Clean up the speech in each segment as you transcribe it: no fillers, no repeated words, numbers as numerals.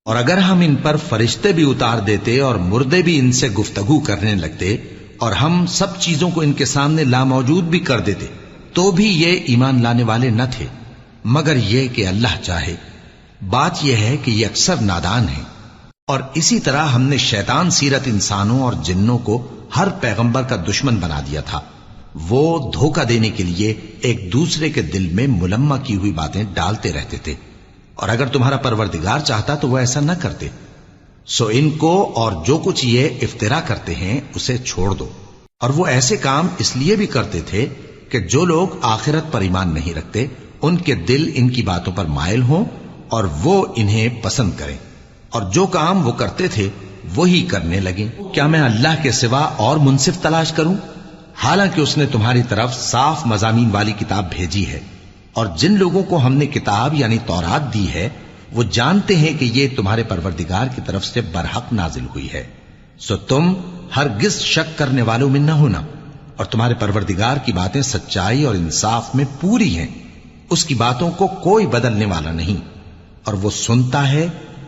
اور اگر ہم ان پر فرشتے بھی اتار دیتے اور مردے بھی ان سے گفتگو کرنے لگتے اور ہم سب چیزوں کو ان کے سامنے لاموجود بھی کر دیتے تو بھی یہ ایمان لانے والے نہ تھے، مگر یہ کہ اللہ چاہے۔ بات یہ ہے کہ یہ اکثر نادان ہیں۔ اور اسی طرح ہم نے شیطان سیرت انسانوں اور جنوں کو ہر پیغمبر کا دشمن بنا دیا تھا۔ وہ دھوکہ دینے کے لیے ایک دوسرے کے دل میں ملمہ کی ہوئی باتیں ڈالتے رہتے تھے، اور اگر تمہارا پروردگار چاہتا تو وہ ایسا نہ کرتے۔ سو ان کو اور جو کچھ یہ افطرا کرتے ہیں اسے چھوڑ دو۔ اور وہ ایسے کام اس لیے بھی کرتے تھے کہ جو لوگ آخرت پر ایمان نہیں رکھتے ان کے دل ان کی باتوں پر مائل ہوں اور وہ انہیں پسند کریں، اور جو کام وہ کرتے تھے وہی کرنے لگیں۔ کیا میں اللہ کے سوا اور منصف تلاش کروں؟ حالانکہ اس نے تمہاری طرف صاف مضامین والی کتاب بھیجی ہے، اور جن لوگوں کو ہم نے کتاب یعنی تورات دی ہے وہ جانتے ہیں کہ یہ تمہارے پروردگار کی طرف سے برحق نازل ہوئی ہے۔ سو تم ہرگز شک کرنے والوں میں نہ ہونا، اور تمہارے پروردگار کی باتیں سچائی اور انصاف میں پوری ہیں، اس کی باتوں کو کوئی بدلنے والا نہیں، اور وہ سنتا ہے،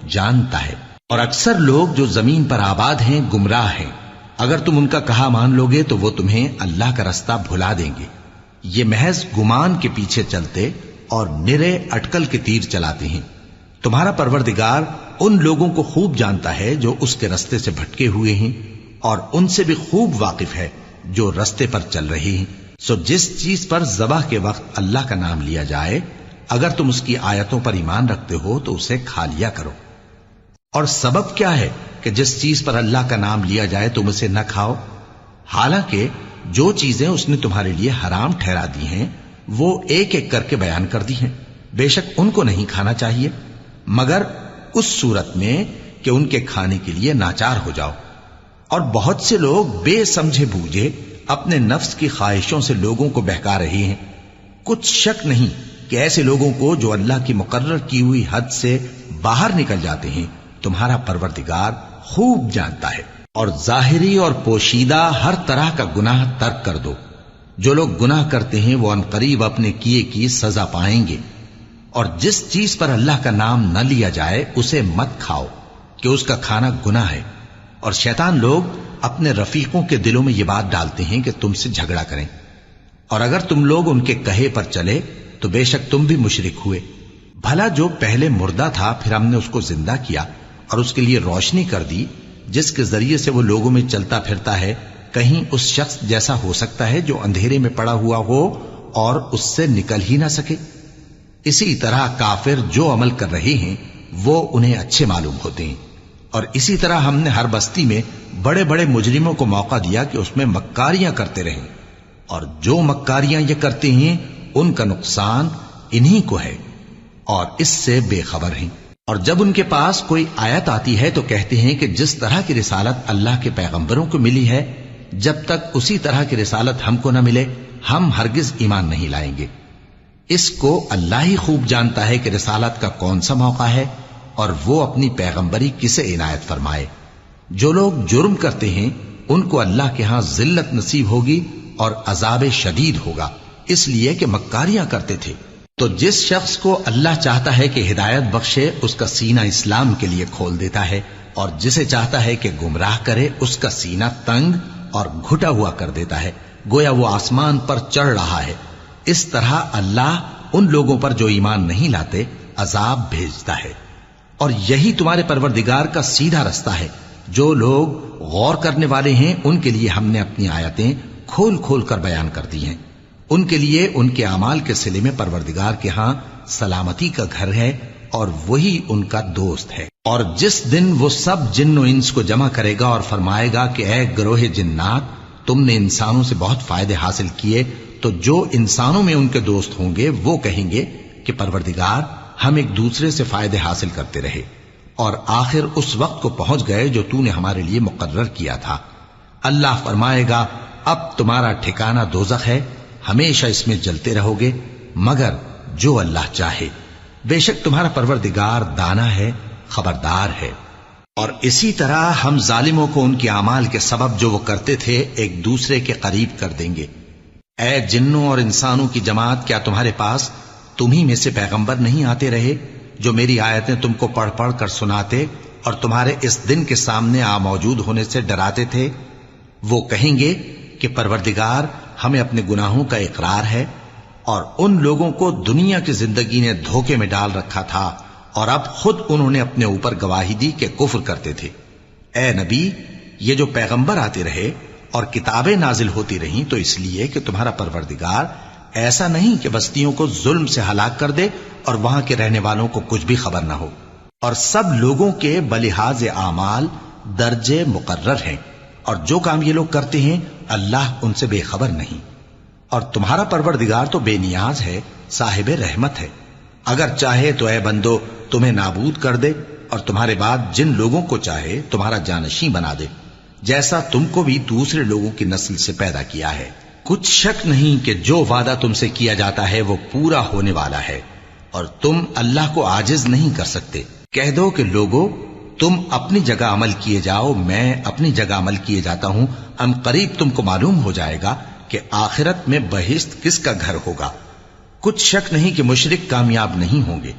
جانتا ہے۔ اور اکثر لوگ جو زمین پر آباد ہیں گمراہ ہیں، اگر تم ان کا کہا مان لوگے تو وہ تمہیں اللہ کا رستہ بھلا دیں گے۔ یہ محض گمان کے پیچھے چلتے اور نرے اٹکل کے تیر چلاتے ہیں۔ تمہارا پروردگار ان لوگوں کو خوب جانتا ہے جو اس کے رستے سے بھٹکے ہوئے ہیں، اور ان سے بھی خوب واقف ہے جو رستے پر چل رہے ہیں۔ سو جس چیز پر ذبح کے وقت اللہ کا نام لیا جائے اگر تم اس کی آیتوں پر ایمان رکھتے ہو تو اسے کھا لیا کرو۔ اور سبب کیا ہے کہ جس چیز پر اللہ کا نام لیا جائے تم اسے نہ کھاؤ؟ حالانکہ جو چیزیں اس نے تمہارے لیے حرام ٹھہرا دی ہیں وہ ایک ایک کر کے بیان کر دی ہیں۔ بے شک ان کو نہیں کھانا چاہیے مگر اس صورت میں کہ ان کے کھانے کے لیے ناچار ہو جاؤ۔ اور بہت سے لوگ بے سمجھے بوجھے اپنے نفس کی خواہشوں سے لوگوں کو بہکا رہے ہیں۔ کچھ شک نہیں کہ ایسے لوگوں کو جو اللہ کی مقرر کی ہوئی حد سے باہر نکل جاتے ہیں تمہارا پروردگار خوب جانتا ہے۔ اور ظاہری اور پوشیدہ ہر طرح کا گناہ ترک کر دو۔ جو لوگ گناہ کرتے ہیں وہ عنقریب اپنے کیے کی سزا پائیں گے۔ اور جس چیز پر اللہ کا نام نہ لیا جائے اسے مت کھاؤ کہ اس کا کھانا گناہ ہے۔ اور شیطان لوگ اپنے رفیقوں کے دلوں میں یہ بات ڈالتے ہیں کہ تم سے جھگڑا کریں، اور اگر تم لوگ ان کے کہے پر چلے تو بے شک تم بھی مشرک ہوئے۔ بھلا جو پہلے مردہ تھا پھر ہم نے اس کو زندہ کیا اور اس کے لیے روشنی کر دی جس کے ذریعے سے وہ لوگوں میں چلتا پھرتا ہے، کہیں اس شخص جیسا ہو سکتا ہے جو اندھیرے میں پڑا ہوا ہو اور اس سے نکل ہی نہ سکے؟ اسی طرح کافر جو عمل کر رہے ہیں وہ انہیں اچھے معلوم ہوتے ہیں۔ اور اسی طرح ہم نے ہر بستی میں بڑے بڑے مجرموں کو موقع دیا کہ اس میں مکاریاں کرتے رہیں، اور جو مکاریاں یہ کرتے ہیں ان کا نقصان انہی کو ہے اور اس سے بے خبر ہیں۔ اور جب ان کے پاس کوئی آیت آتی ہے تو کہتے ہیں کہ جس طرح کی رسالت اللہ کے پیغمبروں کو ملی ہے جب تک اسی طرح کی رسالت ہم کو نہ ملے ہم ہرگز ایمان نہیں لائیں گے۔ اس کو اللہ ہی خوب جانتا ہے کہ رسالت کا کون سا موقع ہے اور وہ اپنی پیغمبری کسے عنایت فرمائے۔ جو لوگ جرم کرتے ہیں ان کو اللہ کے ہاں ذلت نصیب ہوگی اور عذاب شدید ہوگا، اس لیے کہ مکاریاں کرتے تھے۔ تو جس شخص کو اللہ چاہتا ہے کہ ہدایت بخشے اس کا سینہ اسلام کے لیے کھول دیتا ہے، اور جسے چاہتا ہے کہ گمراہ کرے اس کا سینہ تنگ اور گھٹا ہوا کر دیتا ہے، گویا وہ آسمان پر چڑھ رہا ہے۔ اس طرح اللہ ان لوگوں پر جو ایمان نہیں لاتے عذاب بھیجتا ہے۔ اور یہی تمہارے پروردگار کا سیدھا رستہ ہے۔ جو لوگ غور کرنے والے ہیں ان کے لیے ہم نے اپنی آیتیں کھول کھول کر بیان کر دی ہیں۔ ان کے لیے ان کے اعمال کے صلے میں پروردگار کے ہاں سلامتی کا گھر ہے اور وہی ان کا دوست ہے۔ اور جس دن وہ سب جن و انس کو جمع کرے گا اور فرمائے گا کہ اے گروہ جنات تم نے انسانوں سے بہت فائدے حاصل کیے، تو جو انسانوں میں ان کے دوست ہوں گے وہ کہیں گے کہ پروردگار ہم ایک دوسرے سے فائدے حاصل کرتے رہے اور آخر اس وقت کو پہنچ گئے جو تو نے ہمارے لیے مقرر کیا تھا۔ اللہ فرمائے گا اب تمہارا ٹھکانہ دوزخ ہے، ہمیشہ اس میں جلتے رہو گے مگر جو اللہ چاہے، بے شک تمہارا پروردگار دانا ہے، خبردار ہے۔ اور اسی طرح ہم ظالموں کو ان کے اعمال کے سبب جو وہ کرتے تھے ایک دوسرے کے قریب کر دیں گے۔ اے جنوں اور انسانوں کی جماعت، کیا تمہارے پاس تمہیں میں سے پیغمبر نہیں آتے رہے جو میری آیتیں تم کو پڑھ پڑھ کر سناتے اور تمہارے اس دن کے سامنے آ موجود ہونے سے ڈراتے تھے؟ وہ کہیں گے کہ پروردگار ہمیں اپنے گناہوں کا اقرار ہے، اور ان لوگوں کو دنیا کی زندگی نے دھوکے میں ڈال رکھا تھا اور اب خود انہوں نے اپنے اوپر گواہی دی کہ کفر کرتے تھے۔ اے نبی، یہ جو پیغمبر آتے رہے اور کتابیں نازل ہوتی رہیں تو اس لیے کہ تمہارا پروردگار ایسا نہیں کہ بستیوں کو ظلم سے ہلاک کر دے اور وہاں کے رہنے والوں کو کچھ بھی خبر نہ ہو، اور سب لوگوں کے بلحاظ اعمال درجے مقرر ہیں، اور جو کام یہ لوگ کرتے ہیں اللہ ان سے بے خبر نہیں۔ اور تمہارا پروردگار تو بے نیاز ہے، صاحب رحمت ہے، اگر چاہے تو اے بندو تمہیں نابود کر دے اور تمہارے بعد جن لوگوں کو چاہے تمہارا جانشیں بنا دے، جیسا تم کو بھی دوسرے لوگوں کی نسل سے پیدا کیا ہے۔ کچھ شک نہیں کہ جو وعدہ تم سے کیا جاتا ہے وہ پورا ہونے والا ہے، اور تم اللہ کو عاجز نہیں کر سکتے۔ کہہ دو کہ لوگو تم اپنی جگہ عمل کیے جاؤ، میں اپنی جگہ عمل کیے جاتا ہوں، ان قریب تم کو معلوم ہو جائے گا کہ آخرت میں بہشت کس کا گھر ہوگا۔ کچھ شک نہیں کہ مشرک کامیاب نہیں ہوں گے۔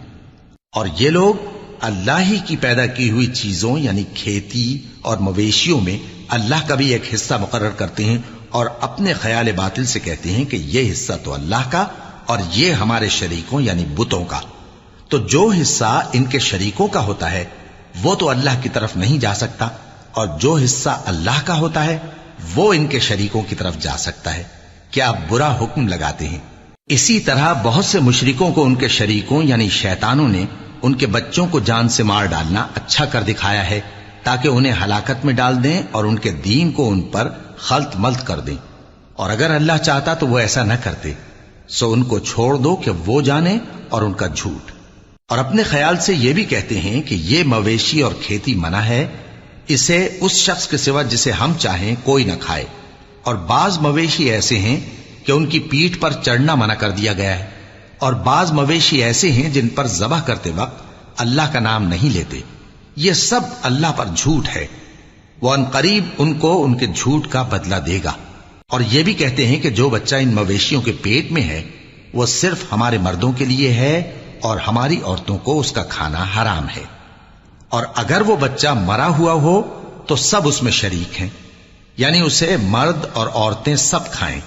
اور یہ لوگ اللہ ہی کی پیدا کی ہوئی چیزوں یعنی کھیتی اور مویشیوں میں اللہ کا بھی ایک حصہ مقرر کرتے ہیں، اور اپنے خیال باطل سے کہتے ہیں کہ یہ حصہ تو اللہ کا اور یہ ہمارے شریکوں یعنی بتوں کا۔ تو جو حصہ ان کے شریکوں کا ہوتا ہے وہ تو اللہ کی طرف نہیں جا سکتا، اور جو حصہ اللہ کا ہوتا ہے وہ ان کے شریکوں کی طرف جا سکتا ہے۔ کیا برا حکم لگاتے ہیں؟ اسی طرح بہت سے مشرکوں کو ان کے شریکوں یعنی شیطانوں نے ان کے بچوں کو جان سے مار ڈالنا اچھا کر دکھایا ہے، تاکہ انہیں ہلاکت میں ڈال دیں اور ان کے دین کو ان پر خلط ملط کر دیں، اور اگر اللہ چاہتا تو وہ ایسا نہ کرتے۔ سو ان کو چھوڑ دو کہ وہ جانے اور ان کا جھوٹ۔ اور اپنے خیال سے یہ بھی کہتے ہیں کہ یہ مویشی اور کھیتی منع ہے، اسے اس شخص کے سوا جسے ہم چاہیں کوئی نہ کھائے، اور بعض مویشی ایسے ہیں کہ ان کی پیٹھ پر چڑھنا منع کر دیا گیا ہے، اور بعض مویشی ایسے ہیں جن پر ذبح کرتے وقت اللہ کا نام نہیں لیتے۔ یہ سب اللہ پر جھوٹ ہے، وہ ان قریب ان کو ان کے جھوٹ کا بدلہ دے گا۔ اور یہ بھی کہتے ہیں کہ جو بچہ ان مویشیوں کے پیٹ میں ہے وہ صرف ہمارے مردوں کے لیے ہے اور ہماری عورتوں کو اس کا کھانا حرام ہے، اور اگر وہ بچہ مرا ہوا ہو تو سب اس میں شریک ہیں، یعنی اسے مرد اور عورتیں سب کھائیں۔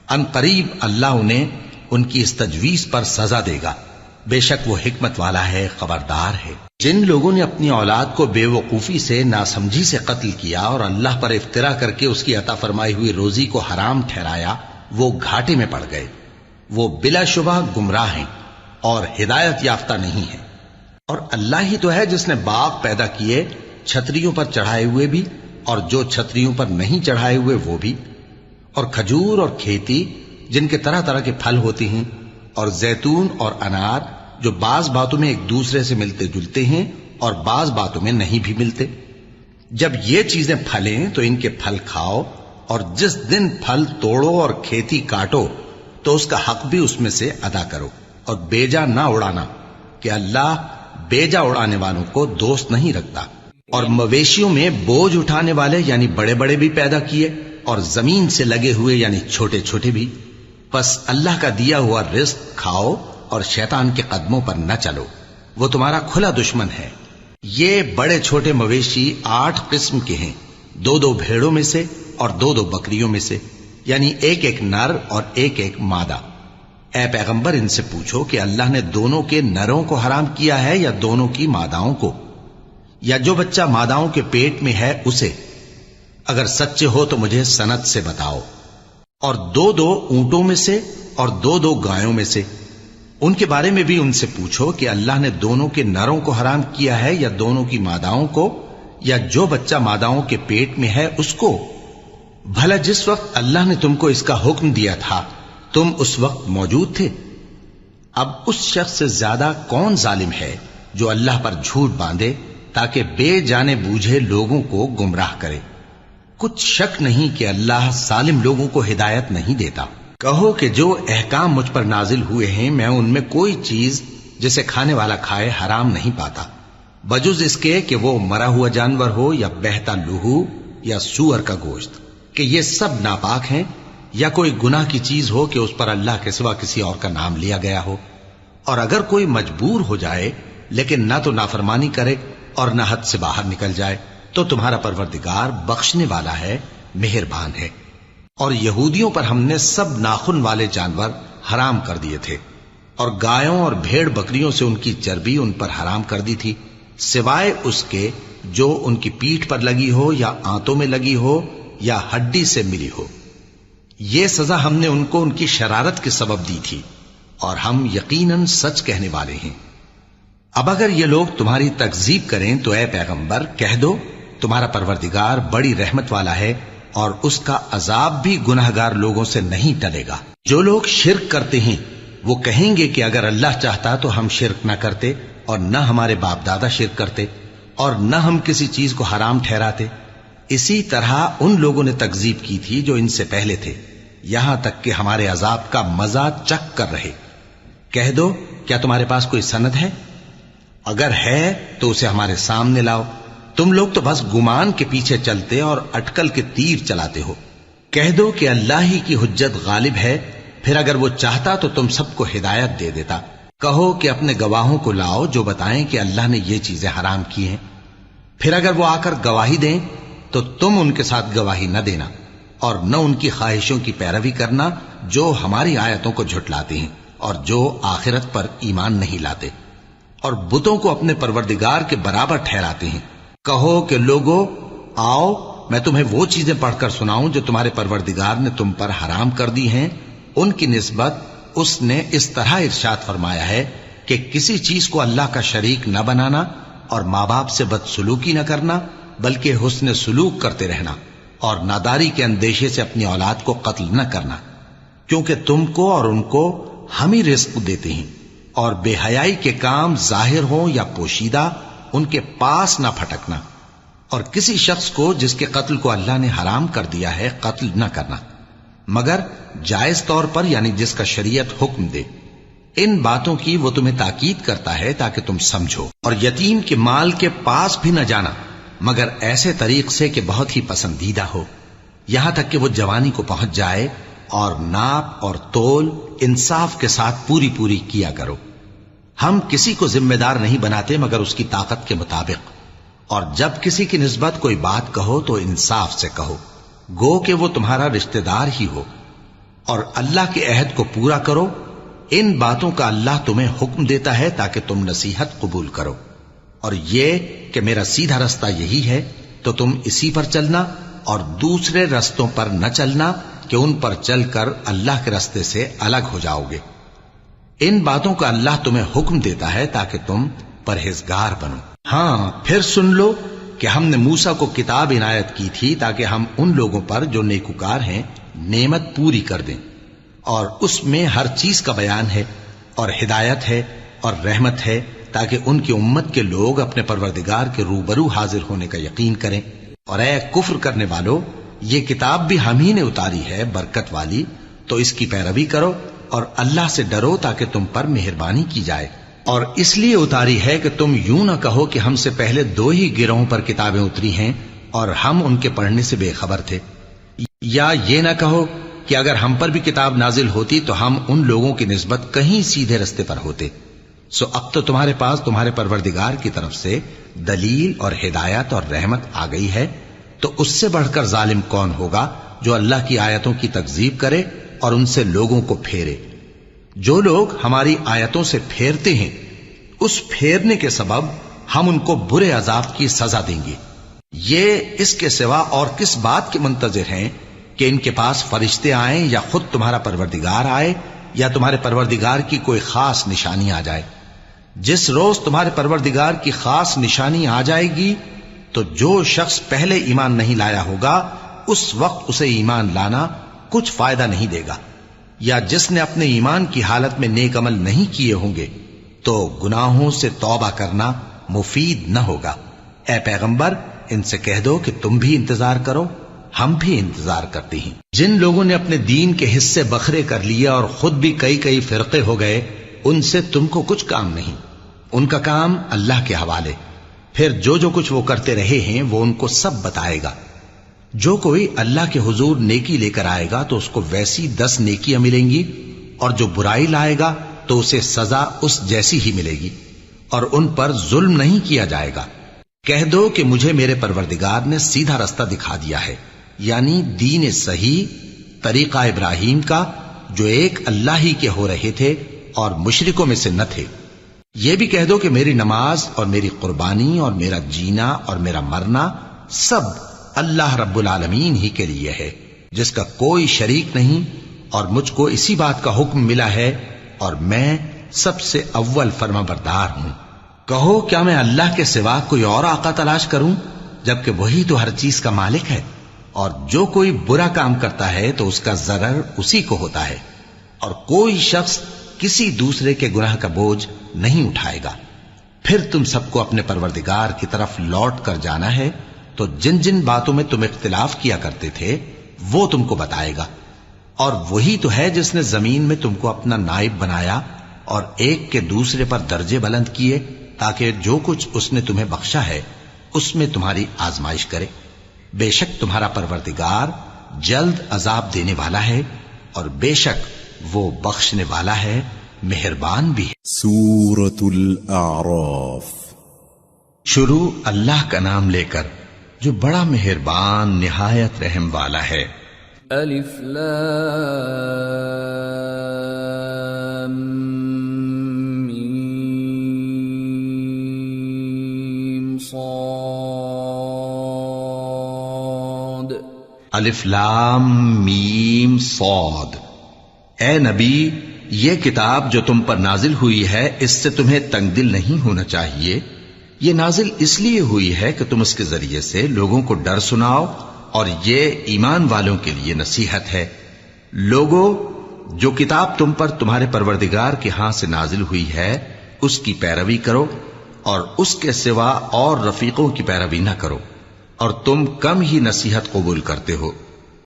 ان قریب اللہ انہیں ان کی اس تجویز پر سزا دے گا، بے شک وہ حکمت والا ہے، خبردار ہے۔ جن لوگوں نے اپنی اولاد کو بے وقوفی سے ناسمجھی سے قتل کیا اور اللہ پر افترا کر کے اس کی عطا فرمائی ہوئی روزی کو حرام ٹھہرایا، وہ گھاٹے میں پڑ گئے، وہ بلا شبہ گمراہ ہیں اور ہدایت یافتہ نہیں ہیں۔ اور اللہ ہی تو ہے جس نے باغ پیدا کیے، چھتریوں پر چڑھائے ہوئے بھی اور جو چھتریوں پر نہیں چڑھائے ہوئے وہ بھی، اور کھجور اور کھیتی جن کے طرح طرح کے پھل ہوتے ہیں، اور زیتون اور انار جو بعض باتوں میں ایک دوسرے سے ملتے جلتے ہیں اور بعض باتوں میں نہیں بھی ملتے۔ جب یہ چیزیں پھلیں تو ان کے پھل کھاؤ، اور جس دن پھل توڑو اور کھیتی کاٹو تو اس کا حق بھی اس میں سے ادا کرو، اور بیجا نہ اڑانا کہ اللہ بیجا اڑانے والوں کو دوست نہیں رکھتا۔ اور مویشیوں میں بوجھ اٹھانے والے یعنی بڑے بڑے بھی پیدا کیے، اور زمین سے لگے ہوئے یعنی چھوٹے چھوٹے بھی۔ پس اللہ کا دیا ہوا رزق کھاؤ اور شیطان کے قدموں پر نہ چلو، وہ تمہارا کھلا دشمن ہے۔ یہ بڑے چھوٹے مویشی 8 قسم کے ہیں، 2 بھیڑوں میں سے اور 2 بکریوں میں سے، یعنی ایک نر اور ایک مادہ۔ اے پیغمبر ان سے پوچھو کہ اللہ نے دونوں کے نروں کو حرام کیا ہے یا دونوں کی ماداؤں کو، یا جو بچہ ماداؤں کے پیٹ میں ہے اسے؟ اگر سچے ہو تو مجھے سند سے بتاؤ۔ اور 2 اونٹوں میں سے اور 2 گایوں میں سے، ان کے بارے میں بھی ان سے پوچھو کہ اللہ نے دونوں کے نروں کو حرام کیا ہے یا دونوں کی ماداؤں کو، یا جو بچہ ماداؤں کے پیٹ میں ہے اس کو؟ بھلا جس وقت اللہ نے تم کو اس کا حکم دیا تھا تم اس وقت موجود تھے؟ اب اس شخص سے زیادہ کون ظالم ہے جو اللہ پر جھوٹ باندھے تاکہ بے جانے بوجھے لوگوں کو گمراہ کرے۔ کچھ شک نہیں کہ اللہ ظالم لوگوں کو ہدایت نہیں دیتا۔ کہو کہ جو احکام مجھ پر نازل ہوئے ہیں میں ان میں کوئی چیز جسے کھانے والا کھائے حرام نہیں پاتا، بجز اس کے کہ وہ مرا ہوا جانور ہو یا بہتا لہو یا سور کا گوشت، کہ یہ سب ناپاک ہیں، یا کوئی گناہ کی چیز ہو کہ اس پر اللہ کے سوا کسی اور کا نام لیا گیا ہو۔ اور اگر کوئی مجبور ہو جائے لیکن نہ تو نافرمانی کرے اور نہ حد سے باہر نکل جائے، تو تمہارا پروردگار بخشنے والا ہے، مہربان ہے۔ اور یہودیوں پر ہم نے سب ناخن والے جانور حرام کر دیے تھے، اور گایوں اور بھیڑ بکریوں سے ان کی چربی ان پر حرام کر دی تھی، سوائے اس کے جو ان کی پیٹھ پر لگی ہو یا آنتوں میں لگی ہو یا ہڈی سے ملی ہو۔ یہ سزا ہم نے ان کو ان کی شرارت کے سبب دی تھی، اور ہم یقیناً سچ کہنے والے ہیں۔ اب اگر یہ لوگ تمہاری تکذیب کریں تو اے پیغمبر کہہ دو، تمہارا پروردگار بڑی رحمت والا ہے، اور اس کا عذاب بھی گناہگار لوگوں سے نہیں ٹلے گا۔ جو لوگ شرک کرتے ہیں وہ کہیں گے کہ اگر اللہ چاہتا تو ہم شرک نہ کرتے، اور نہ ہمارے باپ دادا شرک کرتے، اور نہ ہم کسی چیز کو حرام ٹھہراتے۔ اسی طرح ان لوگوں نے تکذیب کی تھی جو ان سے پہلے تھے، یہاں تک کہ ہمارے عذاب کا مزہ چکھ کر رہے۔ کہہ دو، کیا تمہارے پاس کوئی سند ہے؟ اگر ہے تو اسے ہمارے سامنے لاؤ۔ تم لوگ تو بس گمان کے پیچھے چلتے اور اٹکل کے تیر چلاتے ہو۔ کہہ دو کہ اللہ ہی کی حجت غالب ہے، پھر اگر وہ چاہتا تو تم سب کو ہدایت دے دیتا۔ کہو کہ اپنے گواہوں کو لاؤ جو بتائیں کہ اللہ نے یہ چیزیں حرام کی ہیں، پھر اگر وہ آ کر گواہی دیں تو تم ان کے ساتھ گواہی نہ دینا، اور نہ ان کی خواہشوں کی پیروی کرنا جو ہماری آیتوں کو جھٹلاتے ہیں اور جو آخرت پر ایمان نہیں لاتے، اور بتوں کو اپنے پروردگار کے برابر ٹھہراتے ہیں۔ کہو کہ لوگو آؤ، میں تمہیں وہ چیزیں پڑھ کر سناؤں جو تمہارے پروردگار نے تم پر حرام کر دی ہیں۔ ان کی نسبت اس نے اس طرح ارشاد فرمایا ہے کہ کسی چیز کو اللہ کا شریک نہ بنانا، اور ماں باپ سے بدسلوکی نہ کرنا، بلکہ حسن سلوک کرتے رہنا، اور ناداری کے اندیشے سے اپنی اولاد کو قتل نہ کرنا، کیونکہ تم کو اور ان کو ہم ہی رزق دیتے ہیں۔ اور بے حیائی کے کام ظاہر ہوں یا پوشیدہ ان کے پاس نہ پھٹکنا، اور کسی شخص کو جس کے قتل کو اللہ نے حرام کر دیا ہے قتل نہ کرنا، مگر جائز طور پر، یعنی جس کا شریعت حکم دے۔ ان باتوں کی وہ تمہیں تاکید کرتا ہے تاکہ تم سمجھو۔ اور یتیم کے مال کے پاس بھی نہ جانا مگر ایسے طریق سے کہ بہت ہی پسندیدہ ہو، یہاں تک کہ وہ جوانی کو پہنچ جائے، اور ناپ اور تول انصاف کے ساتھ پوری پوری کیا کرو۔ ہم کسی کو ذمہ دار نہیں بناتے مگر اس کی طاقت کے مطابق، اور جب کسی کی نسبت کوئی بات کہو تو انصاف سے کہو، گو کہ وہ تمہارا رشتہ دار ہی ہو، اور اللہ کے عہد کو پورا کرو۔ ان باتوں کا اللہ تمہیں حکم دیتا ہے تاکہ تم نصیحت قبول کرو، اور یہ کہ میرا سیدھا رستہ یہی ہے تو تم اسی پر چلنا، اور دوسرے رستوں پر نہ چلنا کہ ان پر چل کر اللہ کے رستے سے الگ ہو جاؤ گے۔ ان باتوں کا اللہ تمہیں حکم دیتا ہے تاکہ تم پرہیزگار بنو۔ ہاں، پھر سن لو کہ ہم نے موسیٰ کو کتاب عنایت کی تھی تاکہ ہم ان لوگوں پر جو نیکوکار ہیں نعمت پوری کر دیں، اور اس میں ہر چیز کا بیان ہے، اور ہدایت ہے اور رحمت ہے، تاکہ ان کی امت کے لوگ اپنے پروردگار کے روبرو حاضر ہونے کا یقین کریں۔ اور اے کفر کرنے والو، یہ کتاب بھی ہم ہی نے اتاری ہے برکت والی، تو اس کی پیروی کرو اور اللہ سے ڈرو تاکہ تم پر مہربانی کی جائے۔ اور اس لیے اتاری ہے کہ تم یوں نہ کہو کہ ہم سے پہلے 2 ہی گروہوں پر کتابیں اتری ہیں اور ہم ان کے پڑھنے سے بے خبر تھے، یا یہ نہ کہو کہ اگر ہم پر بھی کتاب نازل ہوتی تو ہم ان لوگوں کی نسبت کہیں سیدھے رستے پر ہوتے۔ سو اب تو تمہارے پاس تمہارے پروردگار کی طرف سے دلیل اور ہدایت اور رحمت آ گئی ہے، تو اس سے بڑھ کر ظالم کون ہوگا جو اللہ کی آیتوں کی تکذیب کرے اور ان سے لوگوں کو پھیرے۔ جو لوگ ہماری آیتوں سے پھیرتے ہیں، اس پھیرنے کے سبب ہم ان کو برے عذاب کی سزا دیں گے۔ یہ اس کے سوا اور کس بات کے منتظر ہیں کہ ان کے پاس فرشتے آئیں یا خود تمہارا پروردگار آئے یا تمہارے پروردگار کی کوئی خاص نشانی آ جائے۔ جس روز تمہارے پروردگار کی خاص نشانی آ جائے گی تو جو شخص پہلے ایمان نہیں لایا ہوگا اس وقت اسے ایمان لانا کچھ فائدہ نہیں دے گا، یا جس نے اپنے ایمان کی حالت میں نیک عمل نہیں کیے ہوں گے تو گناہوں سے توبہ کرنا مفید نہ ہوگا۔ اے پیغمبر، ان سے کہہ دو کہ تم بھی انتظار کرو، ہم بھی انتظار کرتے ہیں۔ جن لوگوں نے اپنے دین کے حصے بکھرے کر لیے اور خود بھی کئی فرقے ہو گئے، ان سے تم کو کچھ کام نہیں، ان کا کام اللہ کے حوالے۔ پھر جو کچھ وہ کرتے رہے ہیں وہ ان کو سب بتائے گا۔ جو کوئی اللہ کے حضور نیکی لے کر آئے گا تو اس کو ویسی 10 نیکیاں ملیں گی، اور جو برائی لائے گا تو اسے سزا اس جیسی ہی ملے گی۔ اور ان پر ظلم نہیں کیا جائے گا۔ کہہ دو کہ مجھے میرے پروردگار نے سیدھا رستہ دکھا دیا ہے، یعنی دین صحیح، طریقہ ابراہیم کا، جو ایک اللہ ہی کے ہو رہے تھے اور مشرکوں میں سے نہ تھے۔ یہ بھی کہہ دو کہ میری نماز اور میری قربانی اور میرا جینا اور میرا مرنا سب اللہ رب العالمین ہی کے لیے ہے، جس کا کوئی شریک نہیں، اور مجھ کو اسی بات کا حکم ملا ہے اور میں سب سے اول فرما بردار ہوں۔ کہو کیا میں اللہ کے سوا کوئی اور آقا تلاش کروں، جبکہ وہی تو ہر چیز کا مالک ہے، اور جو کوئی برا کام کرتا ہے تو اس کا ضرر اسی کو ہوتا ہے، اور کوئی شخص کسی دوسرے کے گناہ کا بوجھ نہیں اٹھائے گا۔ پھر تم سب کو اپنے پروردگار کی طرف لوٹ کر جانا ہے، تو جن جن باتوں میں تم اختلاف کیا کرتے تھے وہ تم کو بتائے گا، اور وہی تو ہے جس نے زمین میں تم کو اپنا نائب بنایا اور ایک کے دوسرے پر درجے بلند کیے، تاکہ جو کچھ اس نے تمہیں بخشا ہے اس میں تمہاری آزمائش کرے۔ بے شک تمہارا پروردگار جلد عذاب دینے والا ہے، اور بے شک وہ بخشنے والا ہے، مہربان بھی ہے۔ سورة الاعراف۔ شروع اللہ کا نام لے کر جو بڑا مہربان نہایت رحم والا ہے۔ الف لام میم صاد۔ الف لام میم صاد۔ اے نبی، یہ کتاب جو تم پر نازل ہوئی ہے اس سے تمہیں تنگ دل نہیں ہونا چاہیے۔ یہ نازل اس لیے ہوئی ہے کہ تم اس کے ذریعے سے لوگوں کو ڈر سناؤ، اور یہ ایمان والوں کے لیے نصیحت ہے۔ لوگوں، جو کتاب تم پر تمہارے پروردگار کے ہاں سے نازل ہوئی ہے اس کی پیروی کرو، اور اس کے سوا اور رفیقوں کی پیروی نہ کرو، اور تم کم ہی نصیحت قبول کرتے ہو۔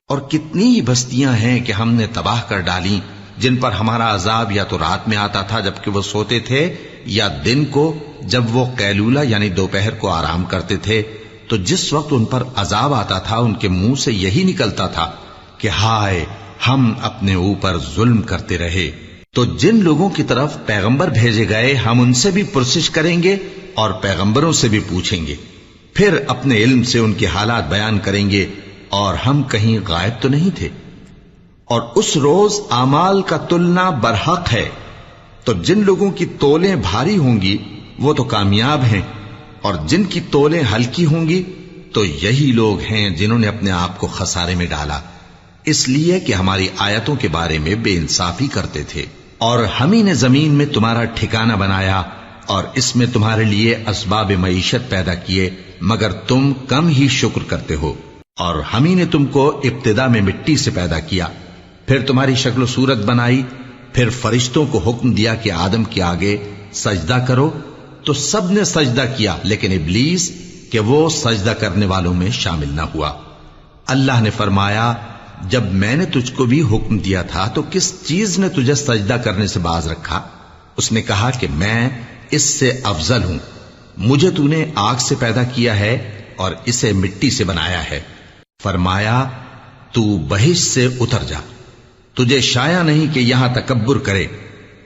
اور کتنی ہی بستیاں ہیں کہ ہم نے تباہ کر ڈالی، جن پر ہمارا عذاب یا تو رات میں آتا تھا جبکہ وہ سوتے تھے، یا دن کو جب وہ قیلولہ یعنی دوپہر کو آرام کرتے تھے، تو جس وقت ان پر عذاب آتا تھا ان کے منہ سے یہی نکلتا تھا کہ ہائے، ہم اپنے اوپر ظلم کرتے رہے۔ تو جن لوگوں کی طرف پیغمبر بھیجے گئے ہم ان سے بھی پرسش کریں گے اور پیغمبروں سے بھی پوچھیں گے، پھر اپنے علم سے ان کے حالات بیان کریں گے، اور ہم کہیں غائب تو نہیں تھے۔ اور اس روز اعمال کا تلنا برحق ہے، تو جن لوگوں کی تولیں بھاری ہوں گی وہ تو کامیاب ہیں، اور جن کی تولیں ہلکی ہوں گی تو یہی لوگ ہیں جنہوں نے اپنے آپ کو خسارے میں ڈالا، اس لیے کہ ہماری آیتوں کے بارے میں بے انصافی کرتے تھے۔ اور ہم ہی نے زمین میں تمہارا ٹھکانہ بنایا، اور اس میں تمہارے لیے اسباب معیشت پیدا کیے، مگر تم کم ہی شکر کرتے ہو۔ اور ہم ہی نے تم کو ابتدا میں مٹی سے پیدا کیا، پھر تمہاری شکل و صورت بنائی، پھر فرشتوں کو حکم دیا کہ آدم کے آگے سجدہ کرو، تو سب نے سجدہ کیا لیکن ابلیس کہ وہ سجدہ کرنے والوں میں شامل نہ ہوا۔ اللہ نے فرمایا، جب میں نے تجھ کو بھی حکم دیا تھا تو کس چیز نے تجھے سجدہ کرنے سے باز رکھا؟ اس نے کہا کہ میں اس سے افضل ہوں، مجھے تو نے آگ سے پیدا کیا ہے اور اسے مٹی سے بنایا ہے۔ فرمایا، تو بہشت سے اتر جا، تجھے شایع نہیں کہ یہاں تکبر کرے،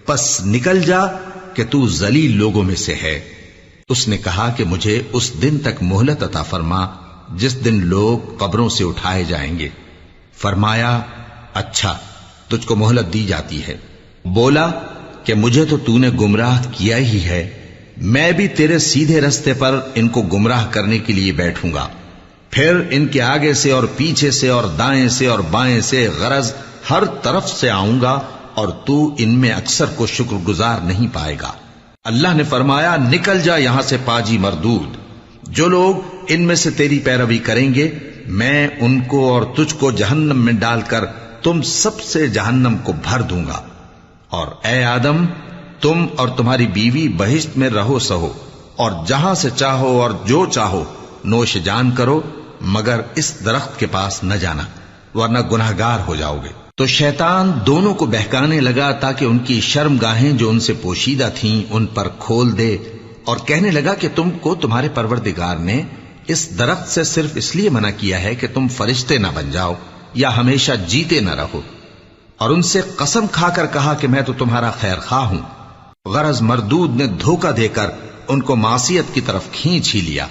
پس نکل جا کہ تو ذلیل لوگوں میں سے ہے۔ اس نے کہا کہ مجھے اس دن تک مہلت عطا فرما جس دن لوگ قبروں سے اٹھائے جائیں گے۔ فرمایا، اچھا، تجھ کو مہلت دی جاتی ہے۔ بولا کہ مجھے تو نے گمراہ کیا ہی ہے، میں بھی تیرے سیدھے رستے پر ان کو گمراہ کرنے کے لیے بیٹھوں گا، پھر ان کے آگے سے اور پیچھے سے اور دائیں سے اور بائیں سے غرض ہر طرف سے آؤں گا، اور تو ان میں اکثر کو شکر گزار نہیں پائے گا۔ اللہ نے فرمایا، نکل جا یہاں سے پاجی مردود، جو لوگ ان میں سے تیری پیروی کریں گے میں ان کو اور تجھ کو جہنم میں ڈال کر تم سب سے جہنم کو بھر دوں گا۔ اور اے آدم، تم اور تمہاری بیوی بہشت میں رہو سہو، اور جہاں سے چاہو اور جو چاہو نوش جان کرو، مگر اس درخت کے پاس نہ جانا ورنہ گناہگار ہو جاؤ گے۔ تو شیطان دونوں کو بہکانے لگا تاکہ ان کی شرم گاہیں جو ان سے پوشیدہ تھیں ان پر کھول دے، اور کہنے لگا کہ تم کو تمہارے پروردگار نے اس درخت سے صرف اس لیے منع کیا ہے کہ تم فرشتے نہ بن جاؤ یا ہمیشہ جیتے نہ رہو۔ اور ان سے قسم کھا کر کہا کہ میں تو تمہارا خیر خواہ ہوں۔ غرض مردود نے دھوکہ دے کر ان کو معصیت کی طرف کھینچ ہی لیا۔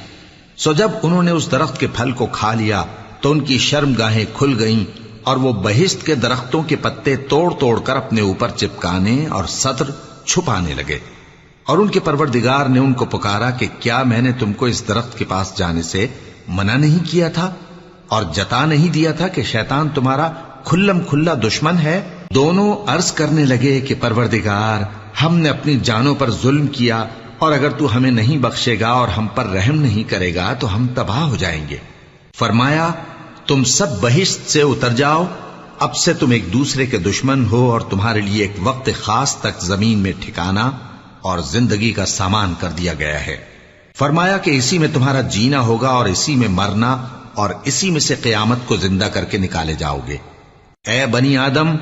سو جب انہوں نے اس درخت کے پھل کو کھا لیا تو ان کی شرمگاہیں کھل گئیں اور وہ بہشت کے درختوں کے پتے توڑ توڑ کر اپنے اوپر چپکانے اور سطر چھپانے لگے۔ اور ان کے پروردگار نے ان کو پکارا کہ کیا میں نے تم کو اس درخت کے پاس جانے سے منع نہیں کیا تھا اور جتا نہیں دیا تھا کہ شیطان تمہارا کھلم کھلا دشمن ہے؟ دونوں عرض کرنے لگے کہ پروردگار، ہم نے اپنی جانوں پر ظلم کیا، اور اگر تو ہمیں نہیں بخشے گا اور ہم پر رحم نہیں کرے گا تو ہم تباہ ہو جائیں گے۔ فرمایا تم سب بہشت سے اتر جاؤ، اب سے تم ایک دوسرے کے دشمن ہو اور تمہارے لیے ایک وقت خاص تک زمین میں ٹھکانا اور زندگی کا سامان کر دیا گیا ہے۔ فرمایا کہ اسی میں تمہارا جینا ہوگا اور اسی میں مرنا اور اسی میں سے قیامت کو زندہ کر کے نکالے جاؤ گے۔ اے بنی آدم،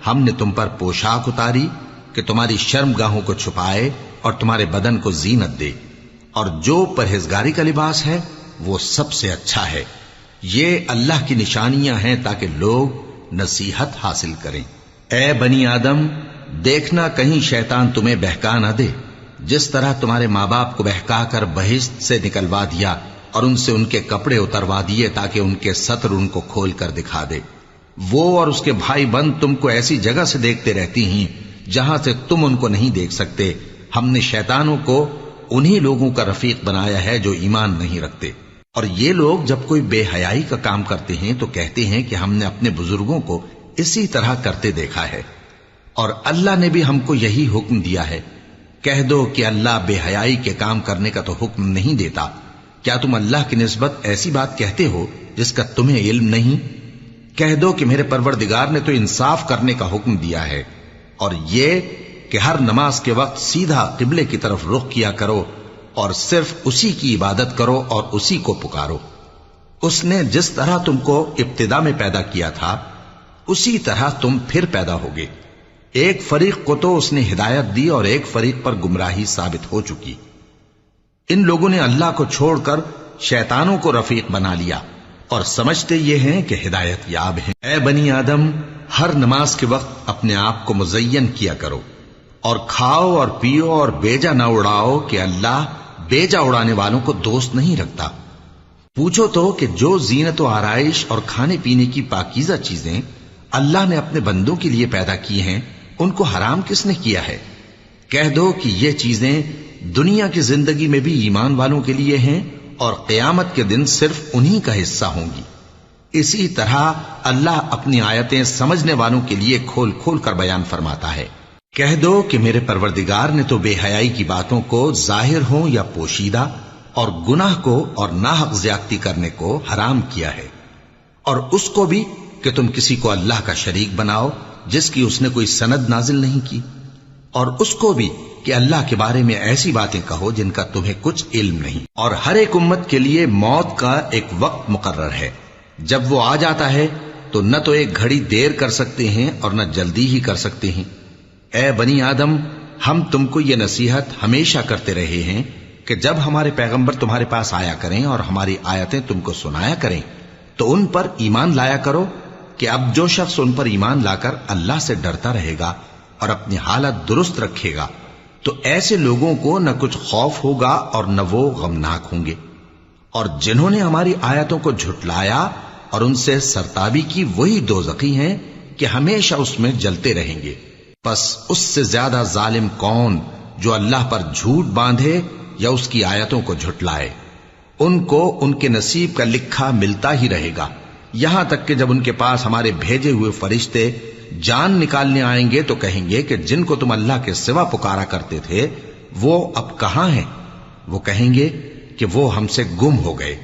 ہم نے تم پر پوشاک اتاری کہ تمہاری شرمگاہوں کو چھپائے اور تمہارے بدن کو زینت دے، اور جو پرہیزگاری کا لباس ہے وہ سب سے اچھا ہے۔ یہ اللہ کی نشانیاں ہیں تاکہ لوگ نصیحت حاصل کریں۔ اے بنی آدم، دیکھنا کہیں شیطان تمہیں بہکا نہ دے، جس طرح تمہارے ماں باپ کو بہکا کر بہشت سے نکلوا دیا اور ان سے ان کے کپڑے اتروا دیے تاکہ ان کے سطر ان کو کھول کر دکھا دے۔ وہ اور اس کے بھائی بند تم کو ایسی جگہ سے دیکھتے رہتی ہیں جہاں سے تم ان کو نہیں دیکھ سکتے۔ ہم نے شیطانوں کو انہی لوگوں کا رفیق بنایا ہے جو ایمان نہیں رکھتے۔ اور یہ لوگ جب کوئی بے حیائی کا کام کرتے ہیں تو کہتے ہیں کہ ہم نے اپنے بزرگوں کو اسی طرح کرتے دیکھا ہے، اور اللہ نے بھی ہم کو یہی حکم دیا ہے۔ کہہ دو کہ اللہ بے حیائی کے کام کرنے کا تو حکم نہیں دیتا۔ کیا تم اللہ کی نسبت ایسی بات کہتے ہو جس کا تمہیں علم نہیں؟ کہہ دو کہ میرے پروردگار نے تو انصاف کرنے کا حکم دیا ہے، اور یہ کہ ہر نماز کے وقت سیدھا قبلے کی طرف رخ کیا کرو اور صرف اسی کی عبادت کرو اور اسی کو پکارو۔ اس نے جس طرح تم کو ابتدا میں پیدا کیا تھا اسی طرح تم پھر پیدا ہوگے۔ ایک فریق کو تو اس نے ہدایت دی اور ایک فریق پر گمراہی ثابت ہو چکی۔ ان لوگوں نے اللہ کو چھوڑ کر شیطانوں کو رفیق بنا لیا اور سمجھتے یہ ہیں کہ ہدایت یاب ہیں۔ اے بنی آدم، ہر نماز کے وقت اپنے آپ کو مزین کیا کرو، اور کھاؤ اور پیو اور بیجا نہ اڑاؤ کہ اللہ بیجا اڑانے والوں کو دوست نہیں رکھتا۔ پوچھو تو کہ جو زینت و آرائش اور کھانے پینے کی پاکیزہ چیزیں اللہ نے اپنے بندوں کے لیے پیدا کی ہیں ان کو حرام کس نے کیا ہے؟ کہہ دو کہ یہ چیزیں دنیا کی زندگی میں بھی ایمان والوں کے لیے ہیں اور قیامت کے دن صرف انہی کا حصہ ہوں گی۔ اسی طرح اللہ اپنی آیتیں سمجھنے والوں کے لیے کھول کھول کر بیان فرماتا ہے۔ کہہ دو کہ میرے پروردگار نے تو بے حیائی کی باتوں کو ظاہر ہوں یا پوشیدہ اور گناہ کو اور ناحق زیادتی کرنے کو حرام کیا ہے، اور اس کو بھی کہ تم کسی کو اللہ کا شریک بناؤ جس کی اس نے کوئی سند نازل نہیں کی، اور اس کو بھی کہ اللہ کے بارے میں ایسی باتیں کہو جن کا تمہیں کچھ علم نہیں۔ اور ہر ایک امت کے لیے موت کا ایک وقت مقرر ہے، جب وہ آ جاتا ہے تو نہ تو ایک گھڑی دیر کر سکتے ہیں اور نہ جلدی ہی کر سکتے ہیں۔ اے بنی آدم، ہم تم کو یہ نصیحت ہمیشہ کرتے رہے ہیں کہ جب ہمارے پیغمبر تمہارے پاس آیا کریں اور ہماری آیتیں تم کو سنایا کریں تو ان پر ایمان لایا کرو، کہ اب جو شخص ان پر ایمان لا کر اللہ سے ڈرتا رہے گا اور اپنی حالت درست رکھے گا تو ایسے لوگوں کو نہ کچھ خوف ہوگا اور نہ وہ غمناک ہوں گے۔ اور جنہوں نے ہماری آیتوں کو جھٹلایا اور ان سے سرتابی کی وہی دوزخی ہیں کہ ہمیشہ اس میں جلتے رہیں گے۔ پس اس سے زیادہ ظالم کون جو اللہ پر جھوٹ باندھے یا اس کی آیتوں کو جھٹلائے؟ ان کو ان کے نصیب کا لکھا ملتا ہی رہے گا، یہاں تک کہ جب ان کے پاس ہمارے بھیجے ہوئے فرشتے جان نکالنے آئیں گے تو کہیں گے کہ جن کو تم اللہ کے سوا پکارا کرتے تھے وہ اب کہاں ہیں؟ وہ کہیں گے کہ وہ ہم سے گم ہو گئے،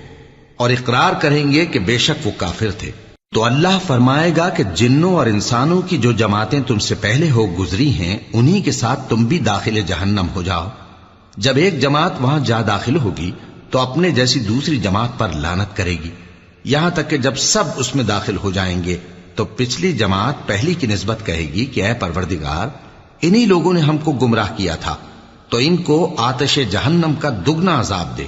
اور اقرار کریں گے کہ بے شک وہ کافر تھے۔ تو اللہ فرمائے گا کہ جنوں اور انسانوں کی جو جماعتیں تم سے پہلے ہو گزری ہیں انہی کے ساتھ تم بھی داخل جہنم ہو جاؤ۔ جب ایک جماعت وہاں جا داخل ہوگی تو اپنے جیسی دوسری جماعت پر لعنت کرے گی، یہاں تک کہ جب سب اس میں داخل ہو جائیں گے تو پچھلی جماعت پہلی کی نسبت کہے گی کہ اے پروردگار، انہی لوگوں نے ہم کو گمراہ کیا تھا، تو ان کو آتش جہنم کا دگنا عذاب دے۔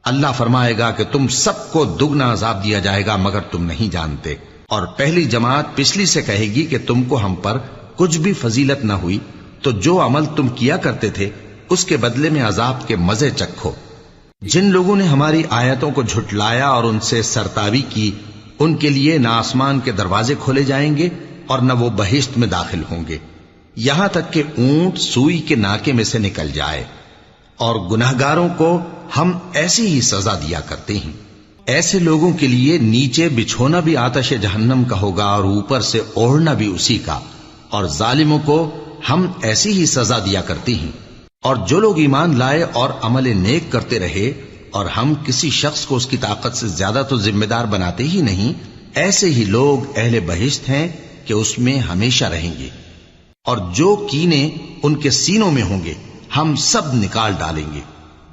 اللہ فرمائے گا کہ تم سب کو دگنا عذاب دیا جائے گا مگر تم نہیں جانتے۔ اور پہلی جماعت پچھلی سے کہے گی کہ تم کو ہم پر کچھ بھی فضیلت نہ ہوئی، تو جو عمل تم کیا کرتے تھے اس کے بدلے میں عذاب کے مزے چکھو۔ جن لوگوں نے ہماری آیتوں کو جھٹلایا اور ان سے سرتابی کی، ان کے لیے نہ آسمان کے دروازے کھولے جائیں گے اور نہ وہ بہشت میں داخل ہوں گے، یہاں تک کہ اونٹ سوئی کے ناکے میں سے نکل جائے۔ اور گناہگاروں کو ہم ایسی ہی سزا دیا کرتے ہیں۔ ایسے لوگوں کے لیے نیچے بچھونا بھی آتش جہنم کا ہوگا اور اوپر سے اوڑھنا بھی اسی کا، اور ظالموں کو ہم ایسی ہی سزا دیا کرتے ہیں۔ اور جو لوگ ایمان لائے اور عمل نیک کرتے رہے، اور ہم کسی شخص کو اس کی طاقت سے زیادہ تو ذمہ دار بناتے ہی نہیں، ایسے ہی لوگ اہل بہشت ہیں کہ اس میں ہمیشہ رہیں گے۔ اور جو کینے ان کے سینوں میں ہوں گے ہم سب نکال ڈالیں گے۔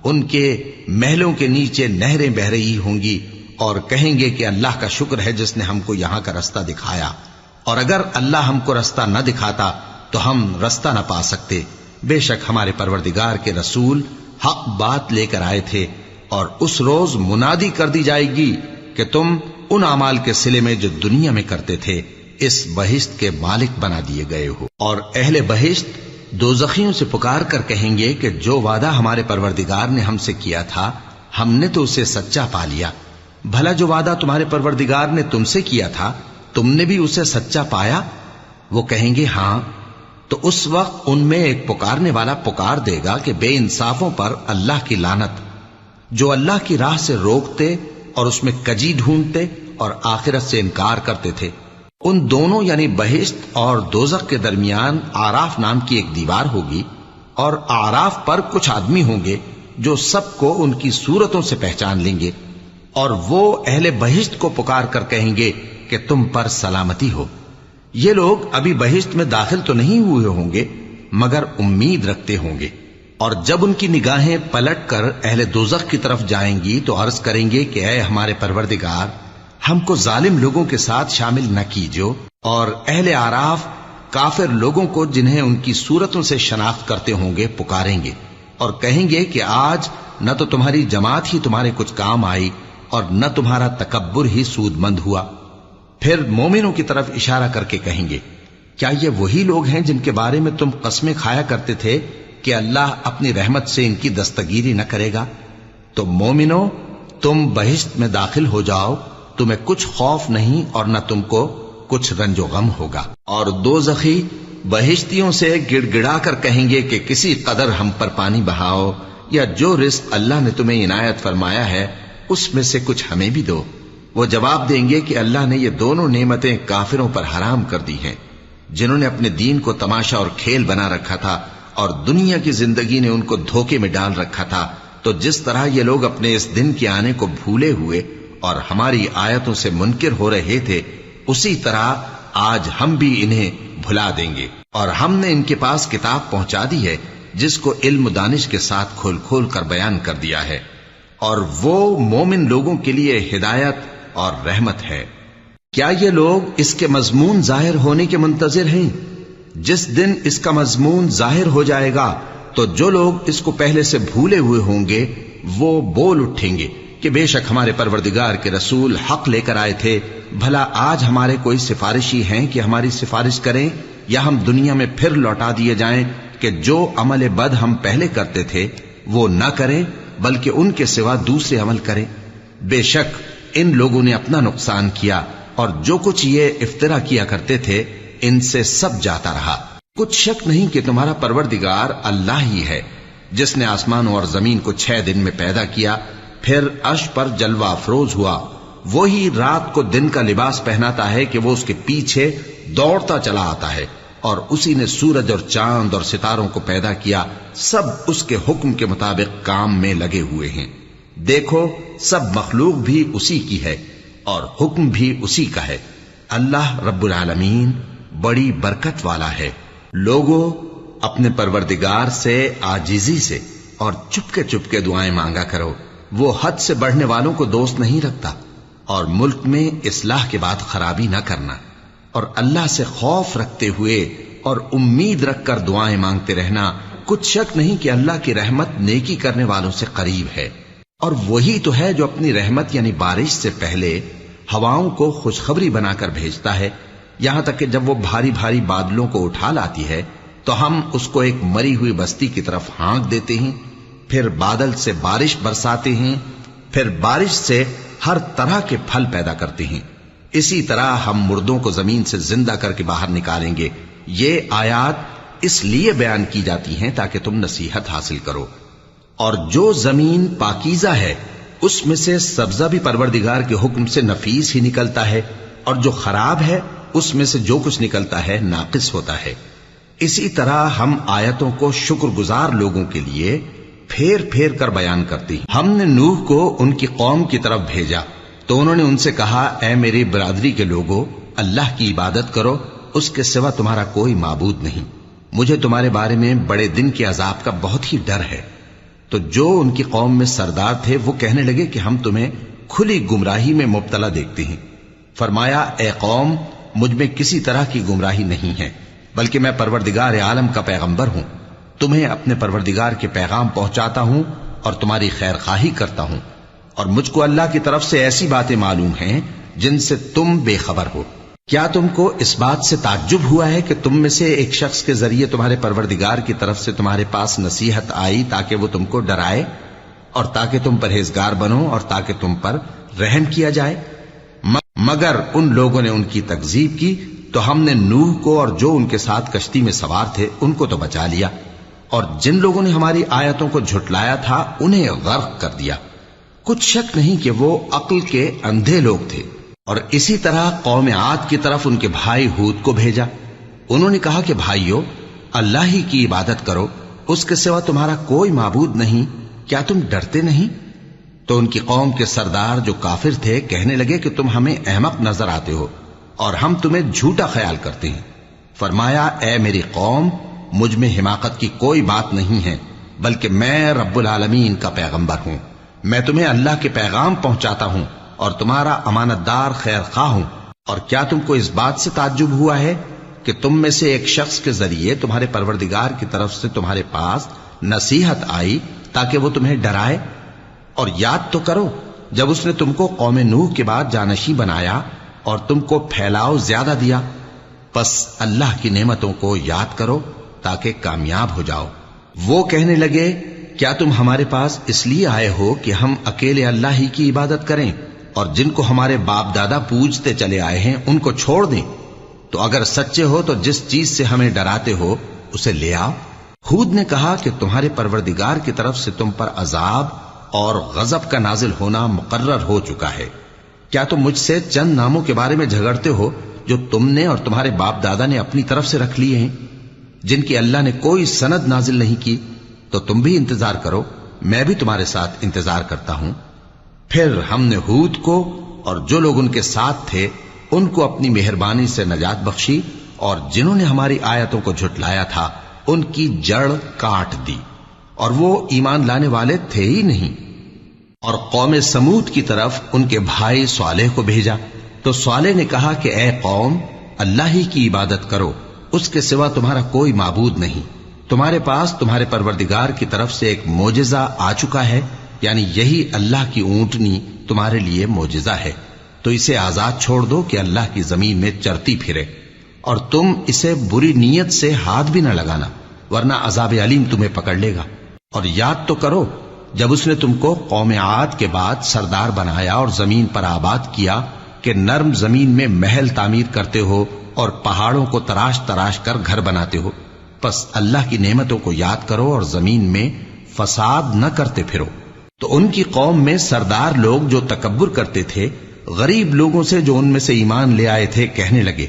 ان کے محلوں کے نیچے نہریں بہہ رہی ہوں گی، اور کہیں گے کہ اللہ کا شکر ہے جس نے ہم کو یہاں کا رستہ دکھایا، اور اگر اللہ ہم کو رستہ نہ دکھاتا تو ہم رستہ نہ پا سکتے۔ بے شک ہمارے پروردگار کے رسول حق بات لے کر آئے تھے، اور اس روز منادی کر دی جائے گی کہ تم ان اعمال کے صلے میں جو دنیا میں کرتے تھے اس بہشت کے مالک بنا دیے گئے ہو۔ اور اہل بہشت دوزخیوں سے پکار کر کہیں گے کہ جو وعدہ ہمارے پروردگار نے ہم سے کیا تھا ہم نے تو اسے سچا پا لیا۔ بھلا جو وعدہ تمہارے پروردگار نے تم سے کیا تھا تم نے بھی اسے سچا پایا؟ وہ کہیں گے ہاں۔ تو اس وقت ان میں ایک پکارنے والا پکار دے گا کہ بے انصافوں پر اللہ کی لعنت، جو اللہ کی راہ سے روکتے اور اس میں کجی ڈھونڈتے اور آخرت سے انکار کرتے تھے۔ ان دونوں یعنی بہشت اور دوزخ کے درمیان آراف نام کی ایک دیوار ہوگی، اور آراف پر کچھ آدمی ہوں گے جو سب کو ان کی صورتوں سے پہچان لیں گے، اور وہ اہل بہشت کو پکار کر کہیں گے کہ تم پر سلامتی ہو۔ یہ لوگ ابھی بہشت میں داخل تو نہیں ہوئے ہوں گے مگر امید رکھتے ہوں گے، اور جب ان کی نگاہیں پلٹ کر اہل دوزخ کی طرف جائیں گی تو عرض کریں گے کہ اے ہمارے پروردگار، ہم کو ظالم لوگوں کے ساتھ شامل نہ کیجو۔ اور اہل آراف کافر لوگوں کو جنہیں ان کی صورتوں سے شناخت کرتے ہوں گے پکاریں گے اور کہیں گے کہ آج نہ تو تمہاری جماعت ہی تمہارے کچھ کام آئی اور نہ تمہارا تکبر ہی سود مند ہوا۔ پھر مومنوں کی طرف اشارہ کر کے کہیں گے، کیا یہ وہی لوگ ہیں جن کے بارے میں تم قسمیں کھایا کرتے تھے کہ اللہ اپنی رحمت سے ان کی دستگیری نہ کرے گا؟ تو مومنوں، تم بہشت میں داخل ہو جاؤ، تمہیں کچھ خوف نہیں اور نہ تم کو کچھ رنج و غم ہوگا۔ اور دوزخی بہشتیوں سے گڑ گڑا کر کہیں گے کہ کسی قدر ہم پر پانی بہاؤ، یا جو رزق اللہ نے تمہیں عنایت فرمایا ہے اس میں سے کچھ ہمیں بھی دو۔ وہ جواب دیں گے کہ اللہ نے یہ دونوں نعمتیں کافروں پر حرام کر دی ہیں، جنہوں نے اپنے دین کو تماشا اور کھیل بنا رکھا تھا اور دنیا کی زندگی نے ان کو دھوکے میں ڈال رکھا تھا۔ تو جس طرح یہ لوگ اپنے اس دن کے آنے کو بھولے ہوئے اور ہماری آیتوں سے منکر ہو رہے تھے، اسی طرح آج ہم بھی انہیں بھلا دیں گے۔ اور ہم نے ان کے پاس کتاب پہنچا دی ہے جس کو علم و دانش کے ساتھ کھول کھول کر بیان کر دیا ہے، اور وہ مومن لوگوں کے لیے ہدایت اور رحمت ہے۔ کیا یہ لوگ اس کے مضمون ظاہر ہونے کے منتظر ہیں؟ جس دن اس کا مضمون ظاہر ہو جائے گا تو جو لوگ اس کو پہلے سے بھولے ہوئے ہوں گے وہ بول اٹھیں گے کہ بے شک ہمارے پروردگار کے رسول حق لے کر آئے تھے، بھلا آج ہمارے کوئی سفارشی ہیں کہ ہماری سفارش کریں، یا ہم دنیا میں پھر لوٹا دیے جائیں کہ جو عمل بد ہم پہلے کرتے تھے وہ نہ کریں بلکہ ان کے سوا دوسرے عمل کریں۔ بے شک ان لوگوں نے اپنا نقصان کیا، اور جو کچھ یہ افترا کیا کرتے تھے ان سے سب جاتا رہا۔ کچھ شک نہیں کہ تمہارا پروردگار اللہ ہی ہے جس نے آسمانوں اور زمین کو 6 دن میں پیدا کیا، پھر عرش پر جلوہ افروز ہوا۔ وہی رات کو دن کا لباس پہناتا ہے کہ وہ اس کے پیچھے دوڑتا چلا آتا ہے، اور اسی نے سورج اور چاند اور ستاروں کو پیدا کیا، سب اس کے حکم کے مطابق کام میں لگے ہوئے ہیں۔ دیکھو سب مخلوق بھی اسی کی ہے اور حکم بھی اسی کا ہے۔ اللہ رب العالمین بڑی برکت والا ہے۔ لوگوں، اپنے پروردگار سے عاجزی سے اور چپکے دعائیں مانگا کرو، وہ حد سے بڑھنے والوں کو دوست نہیں رکھتا، اور ملک میں اصلاح کے بعد خرابی نہ کرنا، اور اللہ سے خوف رکھتے ہوئے اور امید رکھ کر دعائیں مانگتے رہنا۔ کچھ شک نہیں کہ اللہ کی رحمت نیکی کرنے والوں سے قریب ہے، اور وہی تو ہے جو اپنی رحمت یعنی بارش سے پہلے ہواؤں کو خوشخبری بنا کر بھیجتا ہے، یہاں تک کہ جب وہ بھاری بھاری بادلوں کو اٹھا لاتی ہے تو ہم اس کو ایک مری ہوئی بستی کی طرف ہانک دیتے ہیں، پھر بادل سے بارش برساتے ہیں، پھر بارش سے ہر طرح کے پھل پیدا کرتے ہیں۔ اسی طرح ہم مردوں کو زمین سے زندہ کر کے باہر نکالیں گے۔ یہ آیات اس لیے بیان کی جاتی ہیں تاکہ تم نصیحت حاصل کرو۔ اور جو زمین پاکیزہ ہے اس میں سے سبزہ بھی پروردگار کے حکم سے نفیس ہی نکلتا ہے، اور جو خراب ہے اس میں سے جو کچھ نکلتا ہے ناقص ہوتا ہے۔ اسی طرح ہم آیتوں کو شکر گزار لوگوں کے لیے پھیر پھیر کر بیان کرتے ہیں۔ ہم نے نوح کو ان کی قوم کی طرف بھیجا تو انہوں نے ان سے کہا، اے میری برادری کے لوگوں، اللہ کی عبادت کرو، اس کے سوا تمہارا کوئی معبود نہیں۔ مجھے تمہارے بارے میں بڑے دن کے عذاب کا بہت ہی ڈر ہے۔ تو جو ان کی قوم میں سردار تھے وہ کہنے لگے کہ ہم تمہیں کھلی گمراہی میں مبتلا دیکھتے ہیں۔ فرمایا، اے قوم، مجھ میں کسی طرح کی گمراہی نہیں ہے، بلکہ میں پروردگار عالم کا پیغمبر ہوں۔ تمہیں اپنے پروردگار کے پیغام پہنچاتا ہوں اور تمہاری خیر خواہی کرتا ہوں، اور مجھ کو اللہ کی طرف سے ایسی باتیں معلوم ہیں جن سے تم بے خبر ہو۔ کیا تم کو اس بات سے تعجب ہوا ہے کہ تم میں سے ایک شخص کے ذریعے تمہارے پروردگار کی طرف سے تمہارے پاس نصیحت آئی تاکہ وہ تم کو ڈرائے اور تاکہ تم پرہیزگار بنو اور تاکہ تم پر رحم کیا جائے؟ مگر ان لوگوں نے ان کی تکذیب کی تو ہم نے نوح کو اور جو ان کے ساتھ کشتی میں سوار تھے ان کو تو بچا لیا، اور جن لوگوں نے ہماری آیتوں کو جھٹلایا تھا انہیں غرق کر دیا۔ کچھ شک نہیں کہ وہ عقل کے اندھے لوگ تھے۔ اور اسی طرح قوم عاد کی طرف ان کے بھائی ہود کو بھیجا۔ انہوں نے کہا کہ بھائیو، اللہ ہی کی عبادت کرو، اس کے سوا تمہارا کوئی معبود نہیں، کیا تم ڈرتے نہیں؟ تو ان کی قوم کے سردار جو کافر تھے کہنے لگے کہ تم ہمیں احمق نظر آتے ہو اور ہم تمہیں جھوٹا خیال کرتے ہیں۔ فرمایا، اے میری قوم، مجھ میں حماقت کی کوئی بات نہیں ہے، بلکہ میں رب العالمین کا پیغمبر ہوں۔ میں تمہیں اللہ کے پیغام پہنچاتا ہوں اور تمہارا امانت دار خیر خواہ ہوں۔ اور کیا تم کو اس بات سے تعجب ہوا ہے کہ تم میں سے ایک شخص کے ذریعے تمہارے پروردگار کی طرف سے تمہارے پاس نصیحت آئی تاکہ وہ تمہیں ڈرائے؟ اور یاد تو کرو جب اس نے تم کو قوم نوح کے بعد جانشین بنایا اور تم کو پھیلاؤ زیادہ دیا، پس اللہ کی نعمتوں کو یاد کرو تاکہ کامیاب ہو جاؤ۔ وہ کہنے لگے، کیا تم ہمارے پاس اس لیے آئے ہو کہ ہم اکیلے اللہ ہی کی عبادت کریں اور جن کو ہمارے باپ دادا پوجتے چلے آئے ہیں ان کو چھوڑ دیں؟ تو اگر سچے ہو تو جس چیز سے ہمیں ڈراتے ہو اسے لے آؤ۔ ہود نے کہا کہ تمہارے پروردگار کی طرف سے تم پر عذاب اور غضب کا نازل ہونا مقرر ہو چکا ہے۔ کیا تم مجھ سے چند ناموں کے بارے میں جھگڑتے ہو جو تم نے اور تمہارے باپ دادا نے اپنی طرف سے رکھ لیے ہیں، جن کی اللہ نے کوئی سند نازل نہیں کی؟ تو تم بھی انتظار کرو، میں بھی تمہارے ساتھ انتظار کرتا ہوں۔ پھر ہم نے ہود کو اور جو لوگ ان کے ساتھ تھے ان کو اپنی مہربانی سے نجات بخشی، اور جنہوں نے ہماری آیتوں کو جھٹلایا تھا ان کی جڑ کاٹ دی، اور وہ ایمان لانے والے تھے ہی نہیں۔ اور قوم سمود کی طرف ان کے بھائی صالح کو بھیجا تو صالح نے کہا کہ اے قوم، اللہ ہی کی عبادت کرو، اس کے سوا تمہارا کوئی معبود نہیں۔ تمہارے پاس تمہارے پروردگار کی طرف سے ایک معجزہ آ چکا ہے، یعنی یہی اللہ کی اونٹنی تمہارے لیے معجزہ ہے، تو اسے آزاد چھوڑ دو کہ اللہ کی زمین میں چرتی پھرے، اور تم اسے بری نیت سے ہاتھ بھی نہ لگانا، ورنہ عذاب علیم تمہیں پکڑ لے گا۔ اور یاد تو کرو جب اس نے تم کو قوم عاد کے بعد سردار بنایا اور زمین پر آباد کیا کہ نرم زمین میں محل تعمیر کرتے ہو اور پہاڑوں کو تراش تراش کر گھر بناتے ہو، پس اللہ کی نعمتوں کو یاد کرو اور زمین میں فساد نہ کرتے پھرو۔ تو ان کی قوم میں سردار لوگ جو تکبر کرتے تھے غریب لوگوں سے جو ان میں سے ایمان لے آئے تھے کہنے لگے،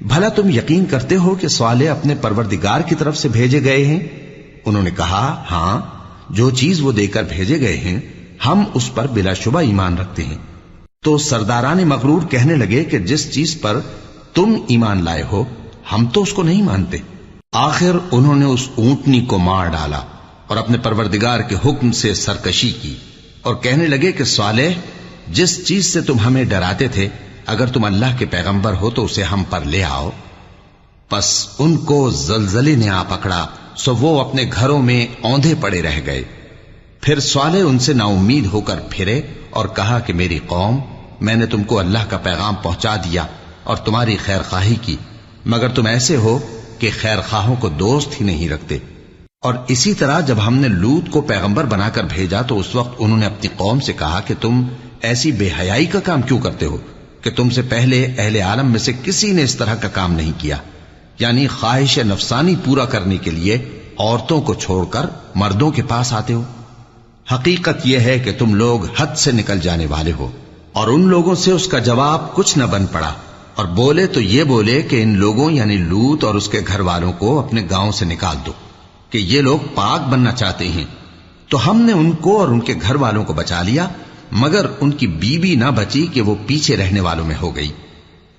بھلا تم یقین کرتے ہو کہ صالح اپنے پروردگار کی طرف سے بھیجے گئے ہیں؟ انہوں نے کہا، ہاں، جو چیز وہ دے کر بھیجے گئے ہیں ہم اس پر بلا شبہ ایمان رکھتے ہیں۔ تو سرداران مغرور کہنے لگے کہ جس چیز پر تم ایمان لائے ہو ہم تو اس کو نہیں مانتے۔ آخر انہوں نے اس اونٹنی کو مار ڈالا اور اپنے پروردگار کے حکم سے سرکشی کی، اور کہنے لگے کہ صالح، جس چیز سے تم ہمیں ڈراتے تھے اگر تم اللہ کے پیغمبر ہو تو اسے ہم پر لے آؤ۔ پس ان کو زلزلے نے آ پکڑا، سو وہ اپنے گھروں میں اوندھے پڑے رہ گئے۔ پھر صالح ان سے نا امید ہو کر پھرے اور کہا کہ میری قوم، میں نے تم کو اللہ کا پیغام پہنچا دیا اور تمہاری خیر خواہی کی، مگر تم ایسے ہو کہ خیر خواہوں کو دوست ہی نہیں رکھتے۔ اور اسی طرح جب ہم نے لوط کو پیغمبر بنا کر بھیجا تو اس وقت انہوں نے اپنی قوم سے کہا کہ تم ایسی بے حیائی کا کام کیوں کرتے ہو کہ تم سے پہلے اہل عالم میں سے کسی نے اس طرح کا کام نہیں کیا، یعنی خواہش نفسانی پورا کرنے کے لیے عورتوں کو چھوڑ کر مردوں کے پاس آتے ہو۔ حقیقت یہ ہے کہ تم لوگ حد سے نکل جانے والے ہو۔ اور ان لوگوں سے اس کا جواب کچھ نہ بن پڑا، اور بولے تو یہ بولے کہ ان لوگوں یعنی لوط اور اس کے گھر والوں کو اپنے گاؤں سے نکال دو کہ یہ لوگ پاک بننا چاہتے ہیں۔ تو ہم نے ان کو اور ان کے گھر والوں کو بچا لیا، مگر ان کی بیوی نہ بچی کہ وہ پیچھے رہنے والوں میں ہو گئی۔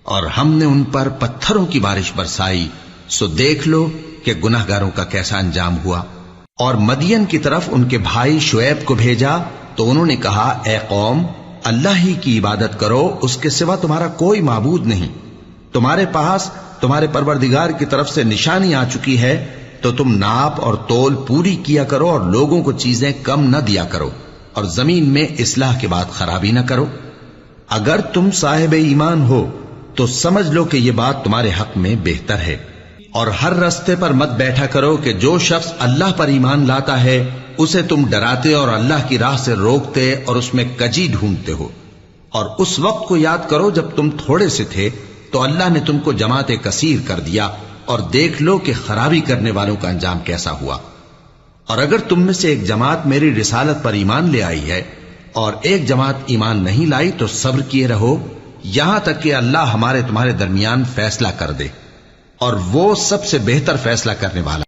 اور ہم نے ان پر پتھروں کی بارش برسائی، سو دیکھ لو کہ گناہگاروں کا کیسا انجام ہوا۔ اور مدین کی طرف ان کے بھائی شعیب کو بھیجا تو انہوں نے کہا، اے قوم، اللہ ہی کی عبادت کرو، اس کے سوا تمہارا کوئی معبود نہیں۔ تمہارے پاس تمہارے پروردگار کی طرف سے نشانی آ چکی ہے، تو تم ناپ اور تول پوری کیا کرو اور لوگوں کو چیزیں کم نہ دیا کرو، اور زمین میں اصلاح کے بعد خرابی نہ کرو۔ اگر تم صاحب ایمان ہو تو سمجھ لو کہ یہ بات تمہارے حق میں بہتر ہے۔ اور ہر رستے پر مت بیٹھا کرو کہ جو شخص اللہ پر ایمان لاتا ہے اسے تم ڈراتے اور اللہ کی راہ سے روکتے اور اس میں کجی ڈھونڈتے ہو۔ اور اس وقت کو یاد کرو جب تم تھوڑے سے تھے تو اللہ نے تم کو جماعت کثیر کر دیا، اور دیکھ لو کہ خرابی کرنے والوں کا انجام کیسا ہوا۔ اور اگر تم میں سے ایک جماعت میری رسالت پر ایمان لے آئی ہے اور ایک جماعت ایمان نہیں لائی تو صبر کیے رہو یہاں تک کہ اللہ ہمارے تمہارے درمیان فیصلہ کر دے، اور وہ سب سے بہتر فیصلہ کرنے والا